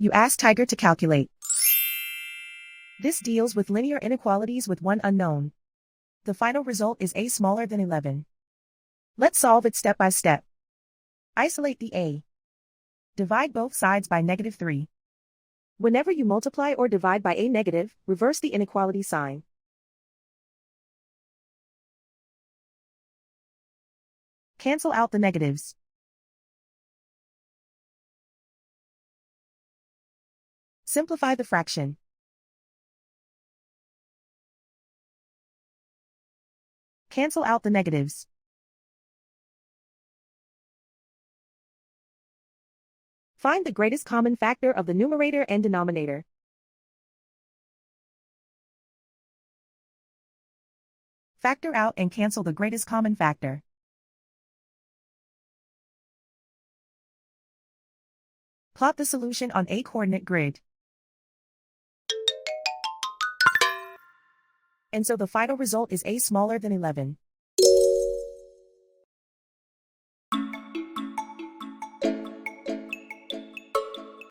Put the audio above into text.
You ask Tiger to calculate. This deals with linear inequalities with one unknown. The final result is a smaller than 11. Let's solve it step by step. Isolate the a. Divide both sides by -3. Whenever you multiply or divide by a negative, reverse the inequality sign. Cancel out the negatives. Simplify the fraction. Cancel out the negatives. Find the greatest common factor of the numerator and denominator. Factor out and cancel the greatest common factor. Plot the solution on a coordinate grid. And so the final result is a smaller than 11.